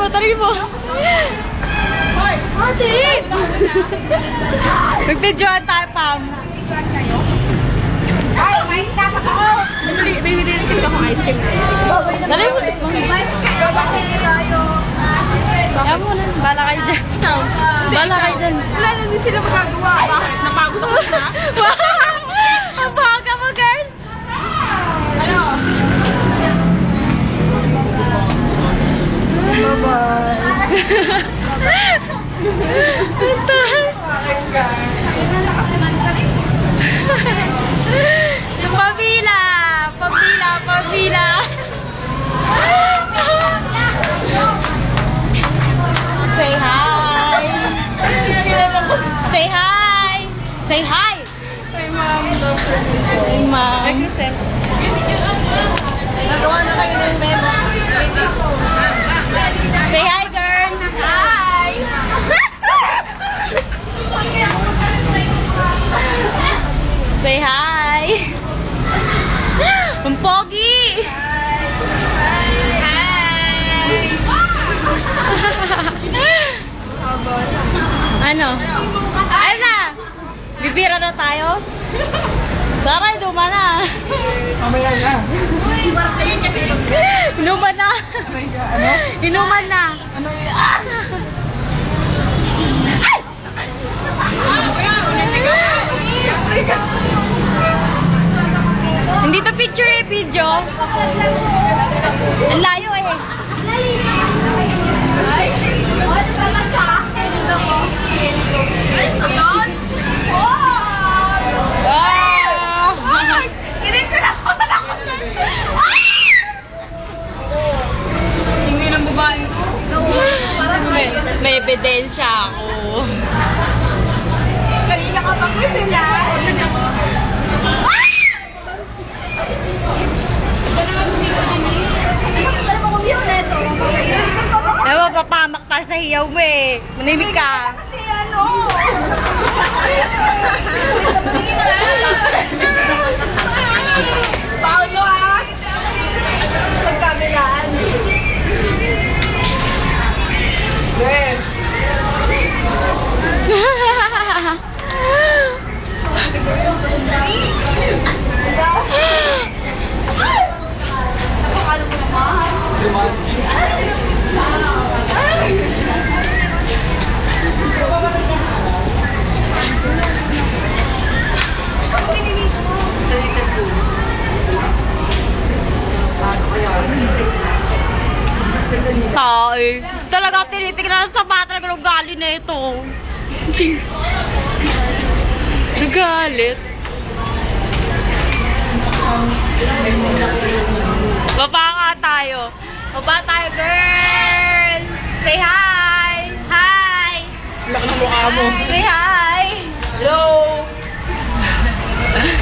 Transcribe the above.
Tarin mo. Ate! Nagtidyoan tayo, Pam. Ay, may snack ako! May nililipid akong ice cream. Dali mo. Babakit tayo. Kaya mo na. Bala kayo dyan. Bala kayo dyan. Wala na din sila magagawa. Bakit? Napagod ako na. Ang baga mo, girl. Ano? Pabila! Pabila! Pabila! Say hi! Say hi! Say hi! Hey, ma'am. Hey, ma'am. Hey, Crisel. Nagawa na kayo ng memo. Say hi, girl! Hi! Say hi! Ang pogi! Ano? Ano na? Bibira na tayo? Tara, inuman na. Mamaya na. Inuman na. Ano? Inuman na. Ano yan? Hindi to picture eh, video. Ang layo eh. Ayun! Ah! Kinis ko na ako! Hindi ng babae ko. May ebidensya ako. Kanina ka pa ko sila. Ewa, papamak tayo sa hiyaw mo eh. Manimik ka. Paulo ah! Magkamelaan. Yes! Napakalo mo naman. Ano pinilinis mo? Tay, talaga tinitignan sa bata ng ugali na ito. Nagalit. Baba nga tayo. Baba tayo, girl. Say hi. Hi. Laki ng mukha mo. Say hi.